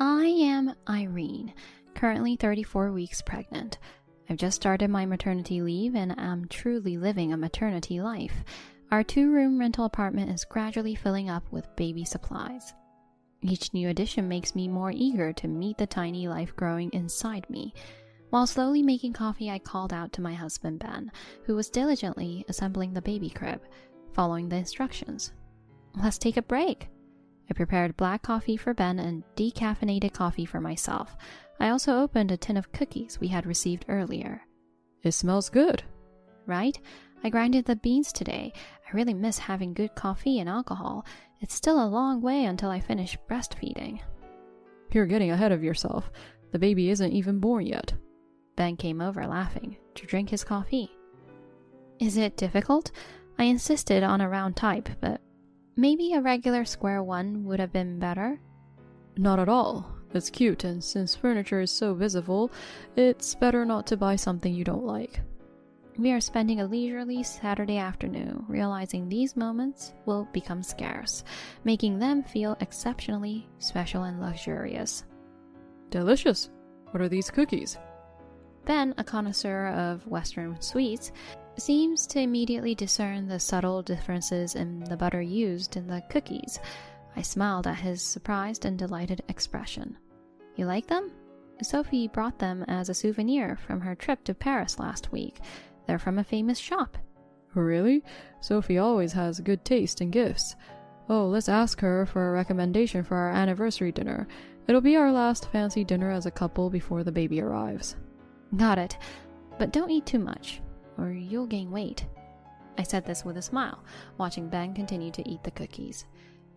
I am Irene, currently 34 weeks pregnant. I've just started my maternity leave and am truly living a maternity life. Our 2-room rental apartment is gradually filling up with baby supplies. Each new addition makes me more eager to meet the tiny life growing inside me. While slowly making coffee, I called out to my husband Ben, who was diligently assembling the baby crib, following the instructions. Let's take a break. I prepared black coffee for Ben and decaffeinated coffee for myself. I also opened a tin of cookies we had received earlier. It smells good. Right? I grinded the beans today. I really miss having good coffee and alcohol. It's still a long way until I finish breastfeeding. You're getting ahead of yourself. The baby isn't even born yet. Ben came over laughing to drink his coffee. Is it difficult? I insisted on a round type, but maybe a regular square one would have been better. Not at all. It's cute, and since furniture is so visible, it's better not to buy something you don't like. We are spending a leisurely Saturday afternoon, realizing these moments will become scarce, making them feel exceptionally special and luxurious. Delicious. What are these cookies? Ben, a connoisseur of Western sweets, seems to immediately discern the subtle differences in the butter used in the cookies. I smiled at his surprised and delighted expression. You like them? Sophie brought them as a souvenir from her trip to Paris last week. They're from a famous shop. Really? Sophie always has good taste in gifts. Oh, let's ask her for a recommendation for our anniversary dinner. It'll be our last fancy dinner as a couple before the baby arrives. Got it. But don't eat too much, or you'll gain weight. I said this with a smile, watching Ben continue to eat the cookies.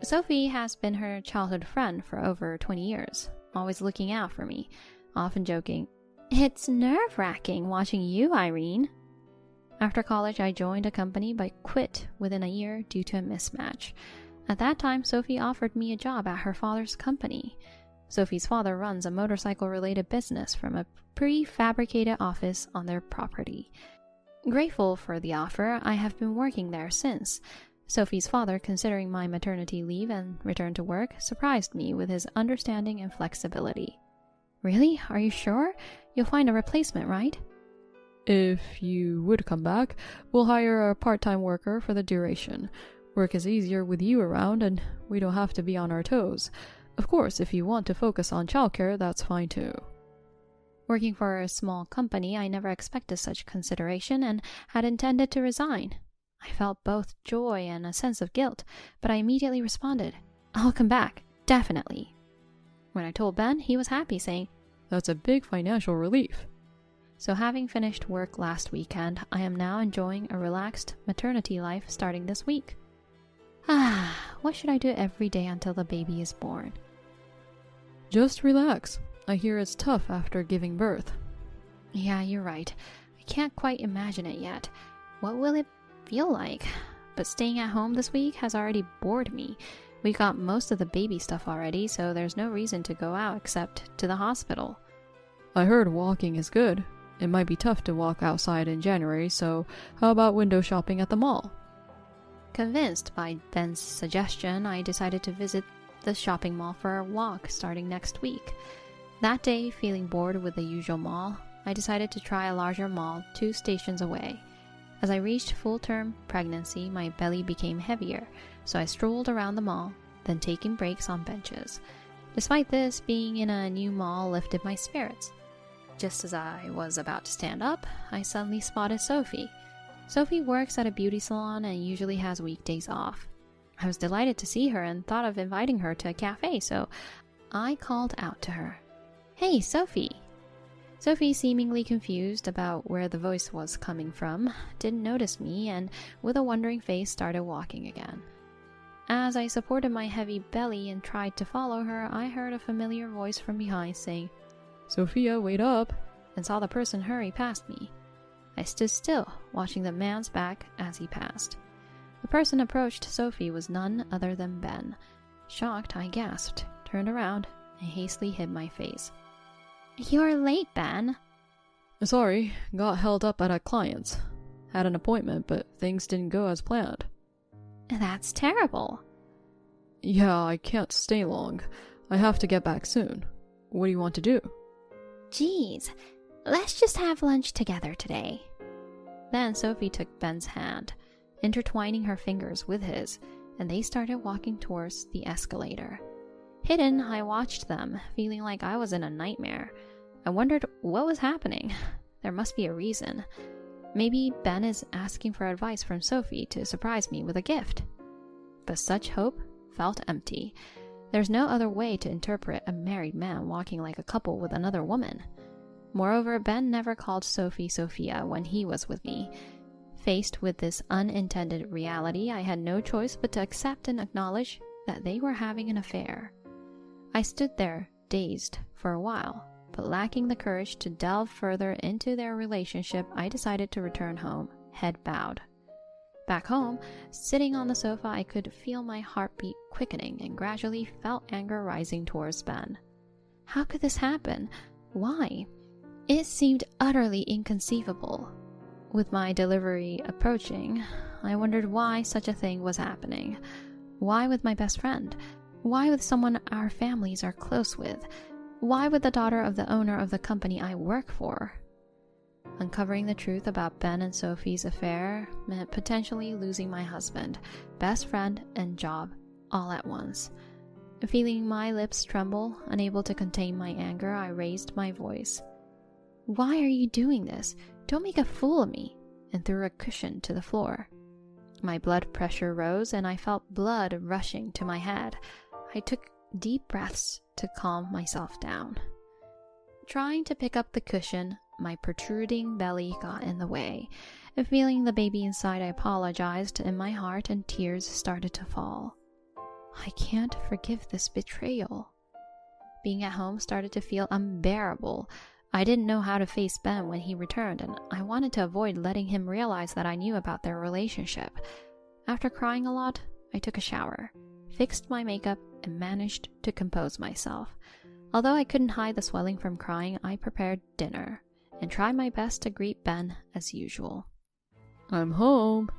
Sophie has been her childhood friend for over 20 years, always looking out for me, often joking, "It's nerve-wracking watching you, Irene." After college, I joined a company but quit within a year due to a mismatch. At that time, Sophie offered me a job at her father's company. Sophie's father runs a motorcycle-related business from a prefabricated office on their property. Grateful for the offer, I have been working there since. Sophie's father, considering my maternity leave and return to work, surprised me with his understanding and flexibility. Really? Are you sure? You'll find a replacement, right? If you would come back, we'll hire a part-time worker for the duration. Work is easier with you around and we don't have to be on our toes. Of course, if you want to focus on childcare, that's fine too. Working for a small company, I never expected such consideration and had intended to resign. I felt both joy and a sense of guilt, but I immediately responded, "I'll come back, definitely." When I told Ben, he was happy, saying, "That's a big financial relief." So having finished work last weekend, I am now enjoying a relaxed maternity life starting this week. What should I do every day until the baby is born? Just relax. I hear it's tough after giving birth. Yeah, you're right. I can't quite imagine it yet. What will it feel like? But staying at home this week has already bored me. We got most of the baby stuff already, so there's no reason to go out except to the hospital. I heard walking is good. It might be tough to walk outside in January, so how about window shopping at the mall? Convinced by Ben's suggestion, I decided to visit the shopping mall for a walk starting next week. That day, feeling bored with the usual mall, I decided to try a larger mall 2 stations away. As I reached full-term pregnancy, my belly became heavier, so I strolled around the mall, then taking breaks on benches. Despite this, being in a new mall lifted my spirits. Just as I was about to stand up, I suddenly spotted Sophie. Sophie works at a beauty salon and usually has weekdays off. I was delighted to see her and thought of inviting her to a cafe, so I called out to her. "Hey, Sophie!" Sophie, seemingly confused about where the voice was coming from, didn't notice me and, with a wondering face, started walking again. As I supported my heavy belly and tried to follow her, I heard a familiar voice from behind saying, "Sophia, wait up," and saw the person hurry past me. I stood still, watching the man's back as he passed. The person approached Sophie was none other than Ben. Shocked, I gasped, turned around, and hastily hid my face. "You're late, Ben." "Sorry, got held up at a client's. Had an appointment, but things didn't go as planned." "That's terrible." "Yeah, I can't stay long. I have to get back soon. What do you want to do? Geez, let's just have lunch together today. Then Sophie took Ben's hand, intertwining her fingers with his, and they started walking towards the escalator. Hidden, I watched them, feeling like I was in a nightmare. I wondered what was happening. There must be a reason. Maybe Ben is asking for advice from Sophie to surprise me with a gift. But such hope felt empty. There's no other way to interpret a married man walking like a couple with another woman. Moreover, Ben never called Sophie Sophia when he was with me. Faced with this unintended reality, I had no choice but to accept and acknowledge that they were having an affair. I stood there, dazed, for a while, but lacking the courage to delve further into their relationship, I decided to return home, head bowed. Back home, sitting on the sofa, I could feel my heartbeat quickening and gradually felt anger rising towards Ben. How could this happen? Why? It seemed utterly inconceivable. With my delivery approaching, I wondered why such a thing was happening. Why with my best friend? Why with someone our families are close with? Why with the daughter of the owner of the company I work for? Uncovering the truth about Ben and Sophie's affair meant potentially losing my husband, best friend, and job all at once. Feeling my lips tremble, unable to contain my anger, I raised my voice. "Why are you doing this? Don't make a fool of me," and threw a cushion to the floor. My blood pressure rose and I felt blood rushing to my head. I took deep breaths to calm myself down. Trying to pick up the cushion, my protruding belly got in the way. Feeling the baby inside, I apologized in my heart and tears started to fall. I can't forgive this betrayal. Being at home started to feel unbearable. I didn't know how to face Ben when he returned, and I wanted to avoid letting him realize that I knew about their relationship. After crying a lot, I took a shower, fixed my makeup, and managed to compose myself. Although I couldn't hide the swelling from crying, I prepared dinner and tried my best to greet Ben as usual. "I'm home."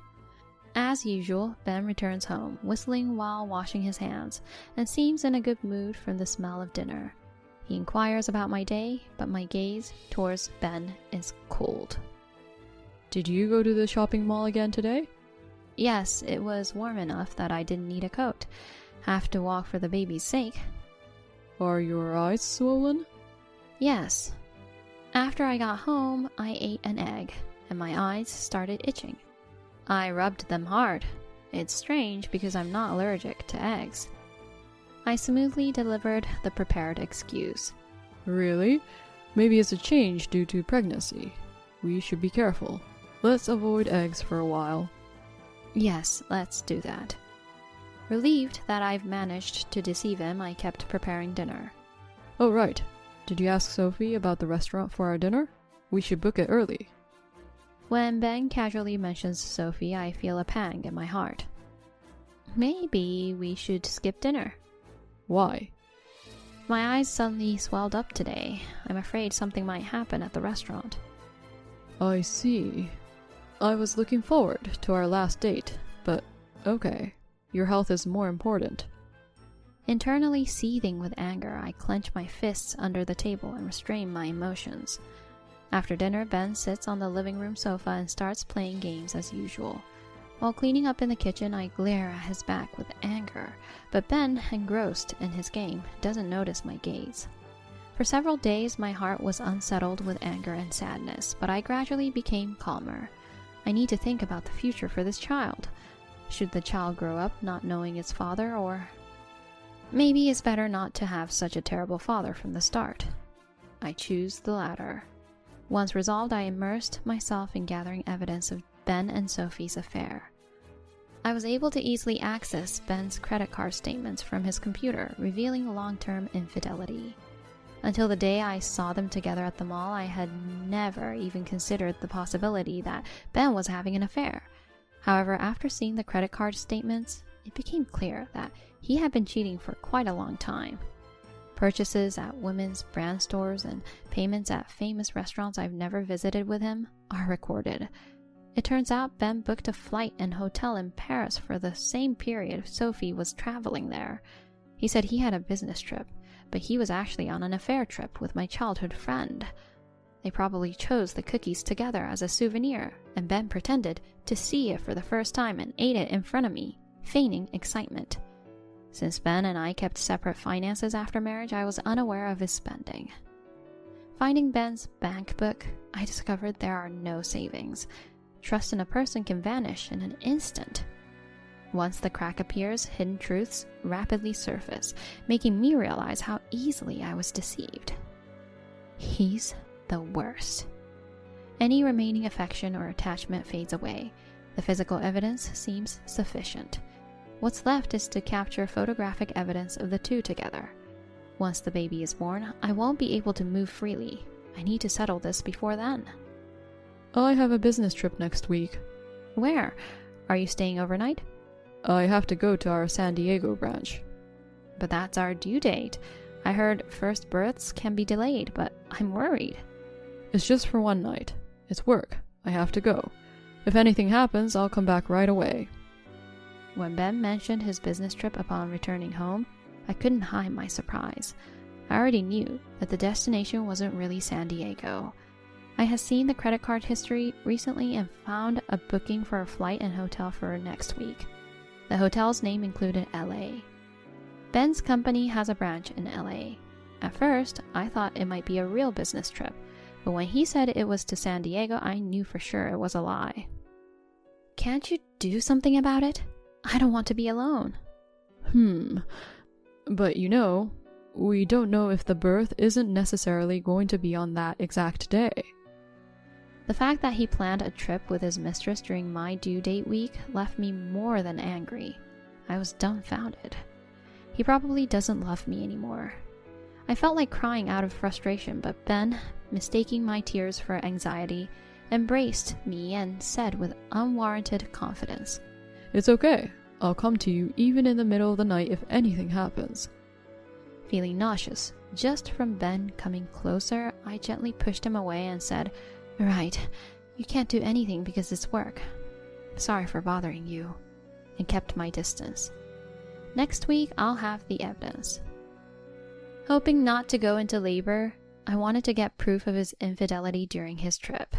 As usual, Ben returns home, whistling while washing his hands, and seems in a good mood from the smell of dinner. He inquires about my day, but my gaze towards Ben is cold. "Did you go to the shopping mall again today?" Yes, it was warm enough that I didn't need a coat. Have to walk for the baby's sake. "Are your eyes swollen?" Yes. After I got home, I ate an egg, and my eyes started itching. I rubbed them hard. It's strange because I'm not allergic to eggs. I smoothly delivered the prepared excuse. "Really? Maybe it's a change due to pregnancy. We should be careful. Let's avoid eggs for a while." Yes, let's do that. Relieved that I've managed to deceive him, I kept preparing dinner. "Oh, right. Did you ask Sophie about the restaurant for our dinner? We should book it early." When Ben casually mentions Sophie, I feel a pang in my heart. Maybe we should skip dinner. "Why?" My eyes suddenly swelled up today. I'm afraid something might happen at the restaurant. "I see. I was looking forward to our last date, but okay. Your health is more important." Internally seething with anger, I clench my fists under the table and restrain my emotions. After dinner, Ben sits on the living room sofa and starts playing games as usual. While cleaning up in the kitchen, I glare at his back with anger, but Ben, engrossed in his game, doesn't notice my gaze. For several days, my heart was unsettled with anger and sadness, but I gradually became calmer. I need to think about the future for this child. Should the child grow up not knowing its father, or maybe it's better not to have such a terrible father from the start. I choose the latter. Once resolved, I immersed myself in gathering evidence of Ben and Sophie's affair. I was able to easily access Ben's credit card statements from his computer, revealing long-term infidelity. Until the day I saw them together at the mall, I had never even considered the possibility that Ben was having an affair. However, after seeing the credit card statements, it became clear that he had been cheating for quite a long time. Purchases at women's brand stores and payments at famous restaurants I've never visited with him are recorded. It turns out Ben booked a flight and hotel in Paris for the same period Sophie was traveling there. He said he had a business trip, but he was actually on an affair trip with my childhood friend. They probably chose the cookies together as a souvenir, and Ben pretended to see it for the first time and ate it in front of me, feigning excitement. Since Ben and I kept separate finances after marriage, I was unaware of his spending. Finding Ben's bank book, I discovered there are no savings. Trust in a person can vanish in an instant. Once the crack appears, hidden truths rapidly surface, making me realize how easily I was deceived. He's the worst. Any remaining affection or attachment fades away. The physical evidence seems sufficient. What's left is to capture photographic evidence of the two together. Once the baby is born, I won't be able to move freely. I need to settle this before then. I have a business trip next week. Where? Are you staying overnight? I have to go to our San Diego branch. But that's our due date. I heard first births can be delayed, but I'm worried. It's just for one night. It's work. I have to go. If anything happens, I'll come back right away. When Ben mentioned his business trip upon returning home, I couldn't hide my surprise. I already knew that the destination wasn't really San Diego. I had seen the credit card history recently and found a booking for a flight and hotel for next week. The hotel's name included LA. Ben's company has a branch in LA. At first, I thought it might be a real business trip, but when he said it was to San Diego, I knew for sure it was a lie. Can't you do something about it? I don't want to be alone. But we don't know if the birth isn't necessarily going to be on that exact day. The fact that he planned a trip with his mistress during my due date week left me more than angry. I was dumbfounded. He probably doesn't love me anymore. I felt like crying out of frustration, but Ben, mistaking my tears for anxiety, embraced me and said with unwarranted confidence, "It's okay. I'll come to you even in the middle of the night if anything happens." Feeling nauseous just from Ben coming closer, I gently pushed him away and said, "Right, you can't do anything because it's work. Sorry for bothering you," and kept my distance. Next week, I'll have the evidence. Hoping not to go into labor, I wanted to get proof of his infidelity during his trip.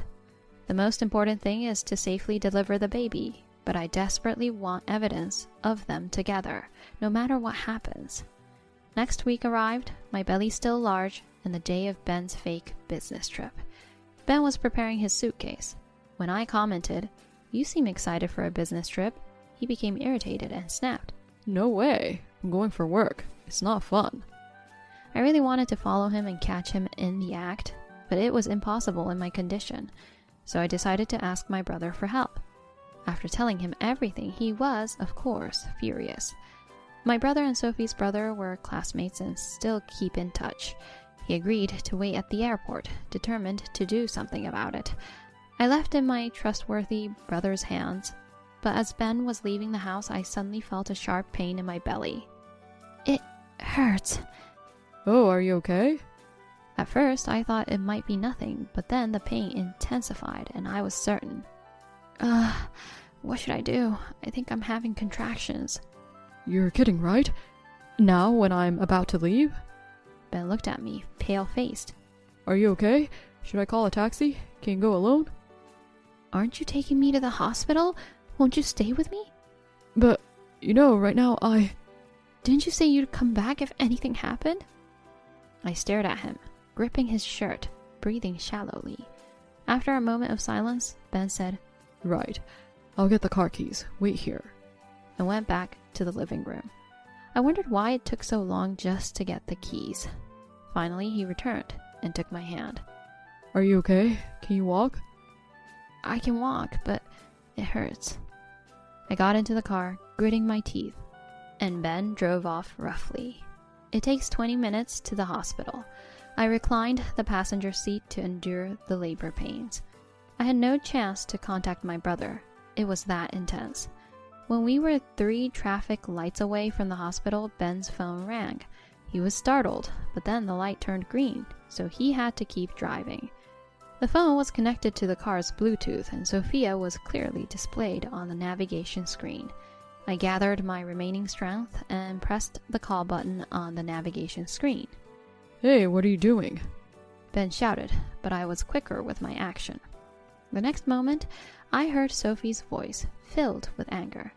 The most important thing is to safely deliver the baby, but I desperately want evidence of them together, no matter what happens. Next week arrived, my belly still large, and the day of Ben's fake business trip. Ben was preparing his suitcase. When I commented, "You seem excited for a business trip," he became irritated and snapped, "No way. I'm going for work. It's not fun." I really wanted to follow him and catch him in the act, but it was impossible in my condition, so I decided to ask my brother for help. After telling him everything, he was, of course, furious. My brother and Sophie's brother were classmates and still keep in touch. He agreed to wait at the airport, determined to do something about it. I left in my trustworthy brother's hands, but as Ben was leaving the house, I suddenly felt a sharp pain in my belly. It hurts. Oh, are you okay? At first, I thought it might be nothing, but then the pain intensified and I was certain. What should I do? I think I'm having contractions. You're kidding, right? Now, when I'm about to leave? Ben looked at me, pale-faced. Are you okay? Should I call a taxi? Can you go alone? Aren't you taking me to the hospital? Won't you stay with me? But, right now Didn't you say you'd come back if anything happened? I stared at him, gripping his shirt, breathing shallowly. After a moment of silence, Ben said, "Right. I'll get the car keys. Wait here," and went back to the living room. I wondered why it took so long just to get the keys. Finally, he returned and took my hand. "Are you okay? Can you walk?" "I can walk, but it hurts." I got into the car, gritting my teeth, and Ben drove off roughly. It takes 20 minutes to the hospital. I reclined the passenger seat to endure the labor pains. I had no chance to contact my brother. It was that intense. When we were 3 traffic lights away from the hospital, Ben's phone rang. He was startled, but then the light turned green, so he had to keep driving. The phone was connected to the car's Bluetooth, and Sophia was clearly displayed on the navigation screen. I gathered my remaining strength and pressed the call button on the navigation screen. Hey, what are you doing? Ben shouted, but I was quicker with my action. The next moment, I heard Sophie's voice, filled with anger.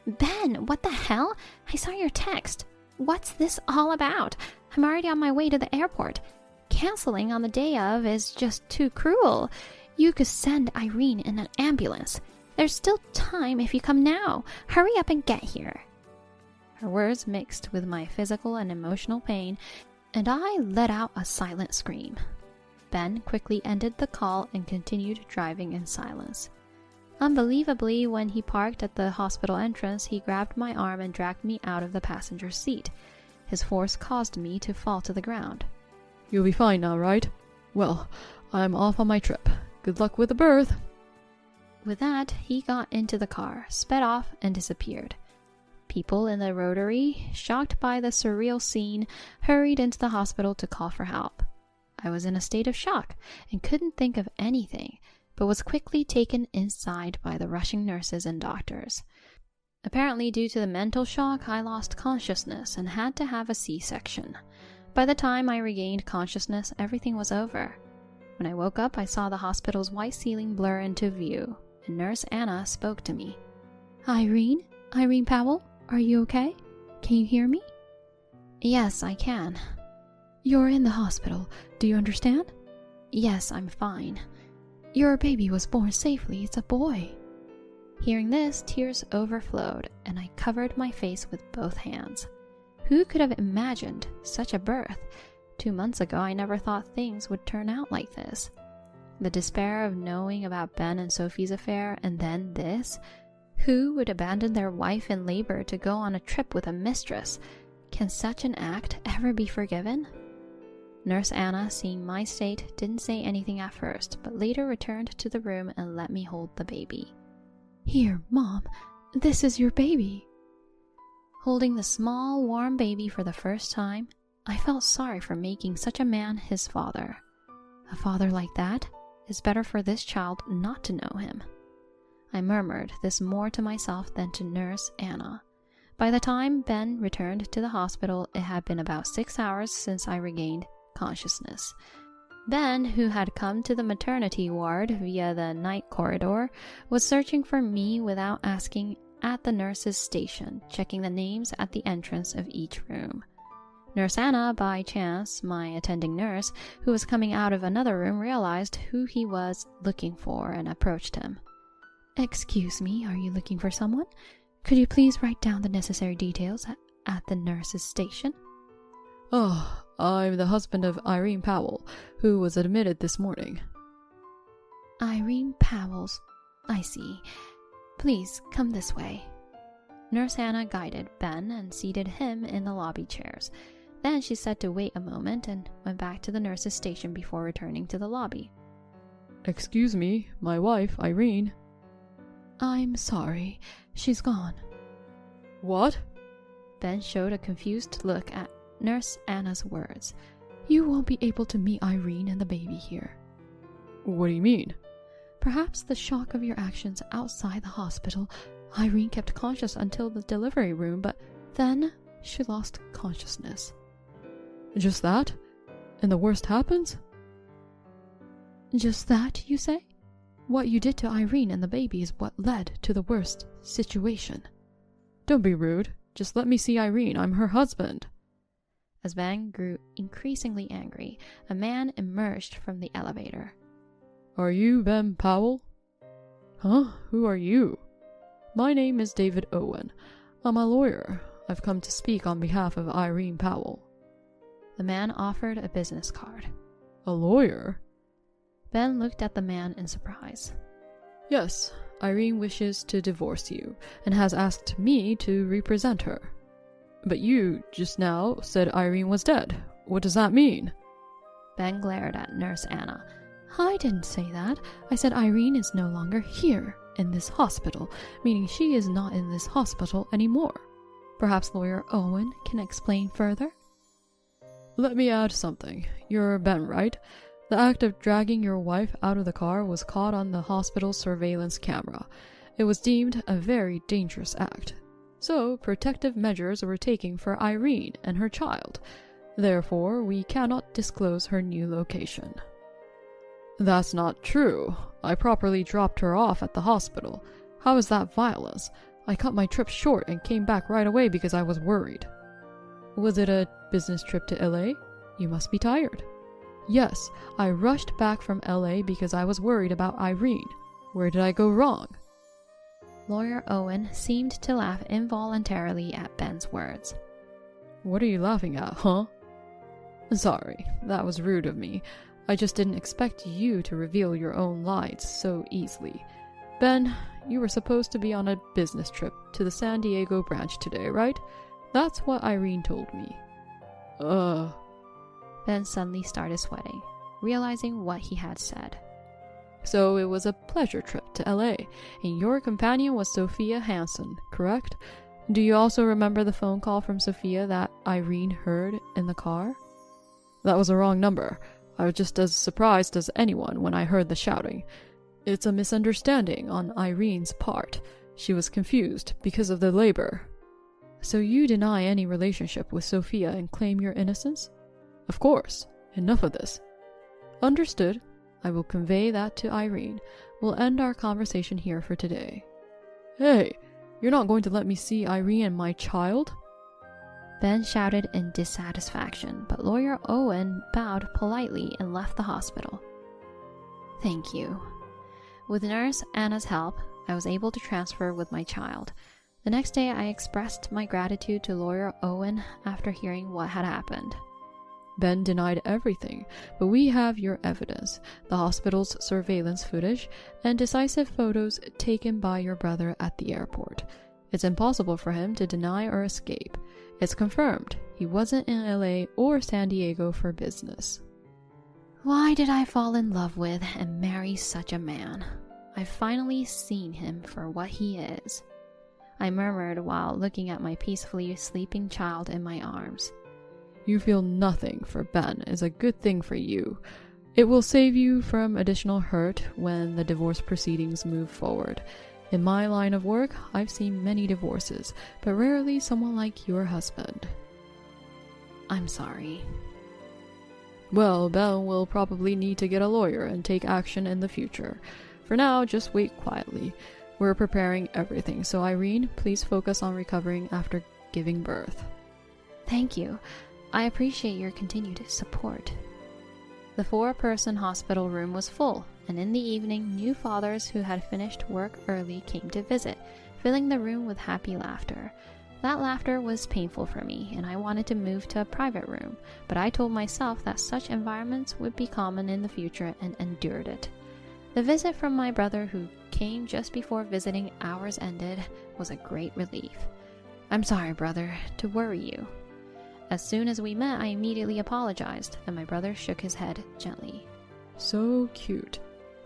Ben, what the hell? I saw your text. What's this all about? I'm already on my way to the airport. Canceling on the day of is just too cruel. You could send Irene in an ambulance. There's still time if you come now. Hurry up and get here. Her words mixed with my physical and emotional pain, and I let out a silent scream. Ben quickly ended the call and continued driving in silence. Unbelievably, when he parked at the hospital entrance, he grabbed my arm and dragged me out of the passenger seat. His force caused me to fall to the ground. You'll be fine now, right? Well, I'm off on my trip. Good luck with the birth. With that, he got into the car, sped off, and disappeared. People in the rotary, shocked by the surreal scene, hurried into the hospital to call for help. I was in a state of shock and couldn't think of anything, but was quickly taken inside by the rushing nurses and doctors. Apparently, due to the mental shock, I lost consciousness and had to have a C-section. By the time I regained consciousness, everything was over. When I woke up, I saw the hospital's white ceiling blur into view, and Nurse Anna spoke to me. Irene? Irene Powell? Are you okay? Can you hear me? Yes, I can. You're in the hospital. Do you understand? Yes, I'm fine. Your baby was born safely. It's a boy. Hearing this, tears overflowed, and I covered my face with both hands. Who could have imagined such a birth? 2 months ago, I never thought things would turn out like this. The despair of knowing about Ben and Sophie's affair, and then this. Who would abandon their wife in labor to go on a trip with a mistress? Can such an act ever be forgiven? Nurse Anna, seeing my state, didn't say anything at first, but later returned to the room and let me hold the baby. Here, Mom, this is your baby. Holding the small, warm baby for the first time, I felt sorry for making such a man his father. A father like that? It's better for this child not to know him. I murmured this more to myself than to Nurse Anna. By the time Ben returned to the hospital, it had been about 6 hours since I regained consciousness. Ben, who had come to the maternity ward via the night corridor, was searching for me without asking at the nurse's station, checking the names at the entrance of each room. Nurse Anna, by chance, my attending nurse, who was coming out of another room, realized who he was looking for and approached him. Excuse me, are you looking for someone? Could you please write down the necessary details at the nurse's station? Oh, I'm the husband of Irene Powell, who was admitted this morning. Irene Powell's. I see. Please, come this way. Nurse Anna guided Ben and seated him in the lobby chairs. Then she said to wait a moment and went back to the nurse's station before returning to the lobby. Excuse me, my wife, Irene. I'm sorry, she's gone. What? Ben showed a confused look at Nurse Anna's words. You won't be able to meet Irene and the baby here. What do you mean? Perhaps the shock of your actions outside the hospital. Irene kept conscious until the delivery room, but then she lost consciousness. Just that? And the worst happens? Just that, you say? What you did to Irene and the baby is what led to the worst situation. Don't be rude. Just let me see Irene. I'm her husband. As Ben grew increasingly angry, a man emerged from the elevator. Are you Ben Powell? Huh? Who are you? My name is David Owen. I'm a lawyer. I've come to speak on behalf of Irene Powell. The man offered a business card. A lawyer? Ben looked at the man in surprise. Yes, Irene wishes to divorce you and has asked me to represent her. But you, just now, said Irene was dead. What does that mean? Ben glared at Nurse Anna. I didn't say that. I said Irene is no longer here, in this hospital, meaning she is not in this hospital anymore. Perhaps lawyer Owen can explain further? Let me add something. You're Ben, right? The act of dragging your wife out of the car was caught on the hospital's surveillance camera. It was deemed a very dangerous act. So, protective measures were taken for Irene and her child. Therefore, we cannot disclose her new location. That's not true. I properly dropped her off at the hospital. How is that violence? I cut my trip short and came back right away because I was worried. Was it a business trip to LA? You must be tired. Yes, I rushed back from LA because I was worried about Irene. Where did I go wrong? Lawyer Owen seemed to laugh involuntarily at Ben's words. What are you laughing at, huh? Sorry, that was rude of me. I just didn't expect you to reveal your own lies so easily. Ben, you were supposed to be on a business trip to the San Diego branch today, right? That's what Irene told me. Ben suddenly started sweating, realizing what he had said. So it was a pleasure trip to LA, and your companion was Sophia Hansen, correct? Do you also remember the phone call from Sophia that Irene heard in the car? That was a wrong number. I was just as surprised as anyone when I heard the shouting. It's a misunderstanding on Irene's part. She was confused because of the labor. So you deny any relationship with Sophia and claim your innocence? Of course. Enough of this. Understood. I will convey that to Irene. We'll end our conversation here for today. Hey, you're not going to let me see Irene and my child? Ben shouted in dissatisfaction, but Lawyer Owen bowed politely and left the hospital. Thank you. With nurse Anna's help, I was able to transfer with my child. The next day, I expressed my gratitude to Lawyer Owen after hearing what had happened. Ben denied everything, but we have your evidence, the hospital's surveillance footage, and decisive photos taken by your brother at the airport. It's impossible for him to deny or escape. It's confirmed he wasn't in LA or San Diego for business. Why did I fall in love with and marry such a man? I've finally seen him for what he is. I murmured while looking at my peacefully sleeping child in my arms. You feel nothing for Ben is a good thing for you. It will save you from additional hurt when the divorce proceedings move forward. In my line of work, I've seen many divorces, but rarely someone like your husband. I'm sorry. Well, Ben will probably need to get a lawyer and take action in the future. For now, just wait quietly. We're preparing everything, so Irene, please focus on recovering after giving birth. Thank you. I appreciate your continued support. The 4-person hospital room was full, and in the evening, new fathers who had finished work early came to visit, filling the room with happy laughter. That laughter was painful for me, and I wanted to move to a private room, but I told myself that such environments would be common in the future and endured it. The visit from my brother, who came just before visiting hours ended, was a great relief. I'm sorry, brother, to worry you. As soon as we met, I immediately apologized, and my brother shook his head gently. So cute.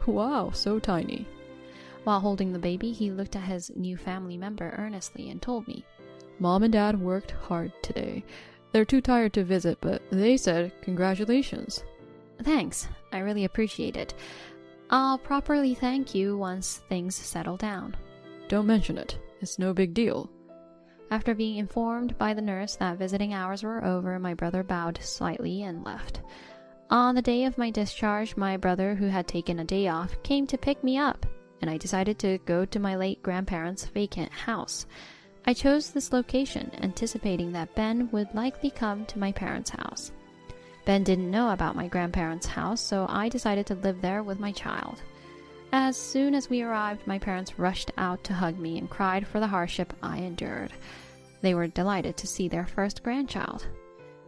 Wow, so tiny. While holding the baby, he looked at his new family member earnestly and told me, Mom and Dad worked hard today. They're too tired to visit, but they said congratulations. Thanks, I really appreciate it. I'll properly thank you once things settle down. Don't mention it. It's no big deal. After being informed by the nurse that visiting hours were over, my brother bowed slightly and left. On the day of my discharge, my brother, who had taken a day off, came to pick me up, and I decided to go to my late grandparents' vacant house. I chose this location, anticipating that Ben would likely come to my parents' house. Ben didn't know about my grandparents' house, so I decided to live there with my child. As soon as we arrived, my parents rushed out to hug me and cried for the hardship I endured. They were delighted to see their first grandchild.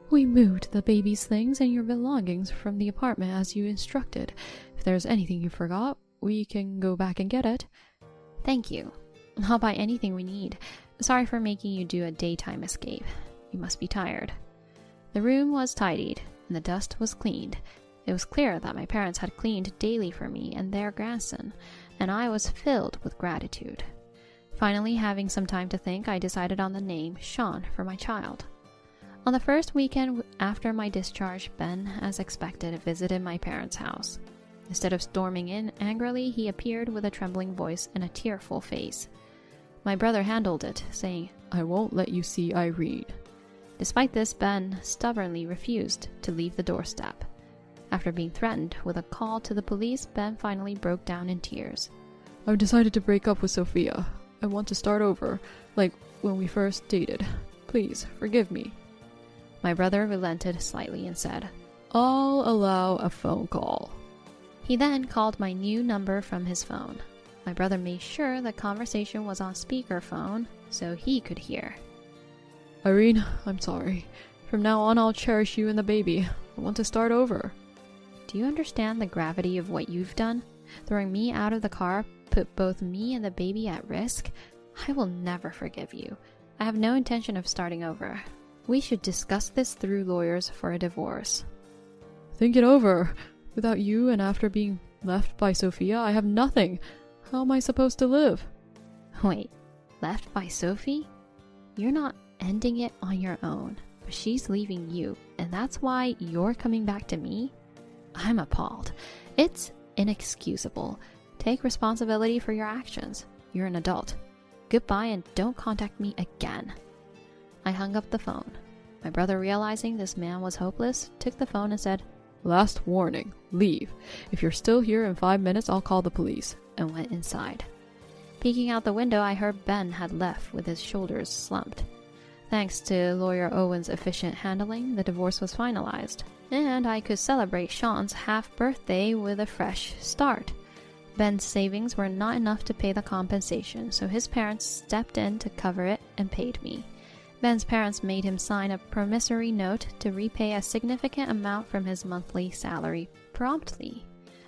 We moved the baby's things and your belongings from the apartment as you instructed. If there's anything you forgot, we can go back and get it. Thank you. I'll buy anything we need. Sorry for making you do a daytime escape. You must be tired. The room was tidied, and the dust was cleaned. It was clear that my parents had cleaned daily for me and their grandson, and I was filled with gratitude. Finally, having some time to think, I decided on the name Sean for my child. On the first weekend after my discharge, Ben, as expected, visited my parents' house. Instead of storming in angrily, he appeared with a trembling voice and a tearful face. My brother handled it, saying, I won't let you see Irene. Despite this, Ben stubbornly refused to leave the doorstep. After being threatened with a call to the police, Ben finally broke down in tears. I've decided to break up with Sophia. I want to start over, like when we first dated. Please, forgive me. My brother relented slightly and said, I'll allow a phone call. He then called my new number from his phone. My brother made sure the conversation was on speakerphone so he could hear. Irene, I'm sorry. From now on, I'll cherish you and the baby. I want to start over. Do you understand the gravity of what you've done? Throwing me out of the car put both me and the baby at risk? I will never forgive you. I have no intention of starting over. We should discuss this through lawyers for a divorce. Think it over. Without you and after being left by Sophia, I have nothing. How am I supposed to live? Wait, left by Sophie? You're not ending it on your own, but she's leaving you, and that's why you're coming back to me? I'm appalled. It's inexcusable. Take responsibility for your actions. You're an adult. Goodbye and don't contact me again. I hung up the phone. My brother, realizing this man was hopeless, took the phone and said, Last warning. Leave. If you're still here in 5 minutes, I'll call the police. And went inside. Peeking out the window, I heard Ben had left with his shoulders slumped. Thanks to lawyer Owen's efficient handling, the divorce was finalized, and I could celebrate Sean's half-birthday with a fresh start. Ben's savings were not enough to pay the compensation, so his parents stepped in to cover it and paid me. Ben's parents made him sign a promissory note to repay a significant amount from his monthly salary promptly.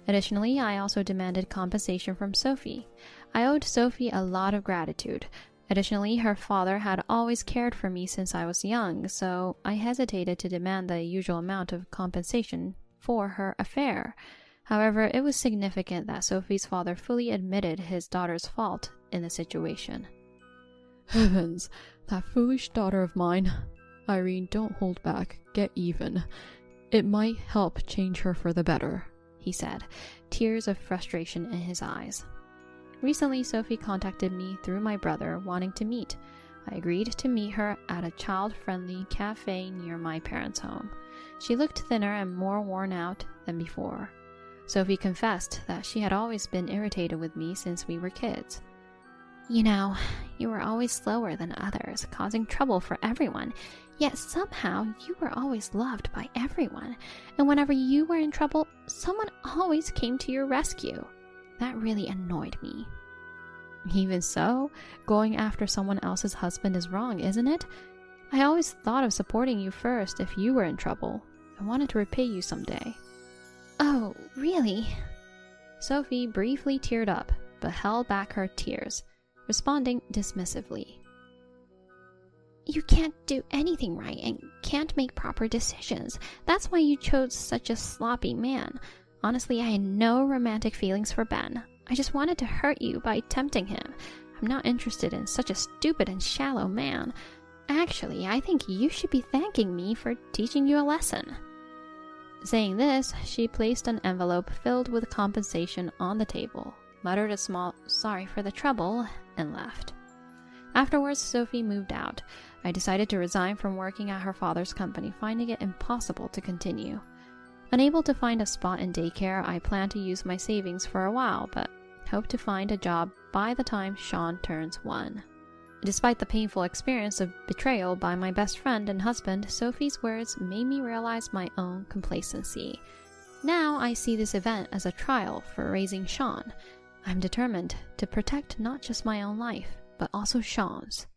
Additionally, I also demanded compensation from Sophie. I owed Sophie a lot of gratitude. Additionally, her father had always cared for me since I was young, so I hesitated to demand the usual amount of compensation for her affair. However, it was significant that Sophie's father fully admitted his daughter's fault in the situation. Heavens, that foolish daughter of mine. Irene, don't hold back. Get even. It might help change her for the better, he said, tears of frustration in his eyes. Recently, Sophie contacted me through my brother wanting to meet. I agreed to meet her at a child-friendly cafe near my parents' home. She looked thinner and more worn out than before. Sophie confessed that she had always been irritated with me since we were kids. You know, you were always slower than others, causing trouble for everyone, yet somehow you were always loved by everyone, and whenever you were in trouble, someone always came to your rescue. That really annoyed me. Even so, going after someone else's husband is wrong, isn't it? I always thought of supporting you first if you were in trouble. I wanted to repay you someday. Oh, really? Sophie briefly teared up, but held back her tears, responding dismissively. You can't do anything right and can't make proper decisions. That's why you chose such a sloppy man. Honestly, I had no romantic feelings for Ben. I just wanted to hurt you by tempting him. I'm not interested in such a stupid and shallow man. Actually, I think you should be thanking me for teaching you a lesson. Saying this, she placed an envelope filled with compensation on the table, muttered a small "sorry for the trouble," and left. Afterwards, Sophie moved out. I decided to resign from working at her father's company, finding it impossible to continue. Unable to find a spot in daycare, I planned to use my savings for a while, but hope to find a job by the time Sean turns 1. Despite the painful experience of betrayal by my best friend and husband, Sophie's words made me realize my own complacency. Now I see this event as a trial for raising Sean. I'm determined to protect not just my own life, but also Sean's.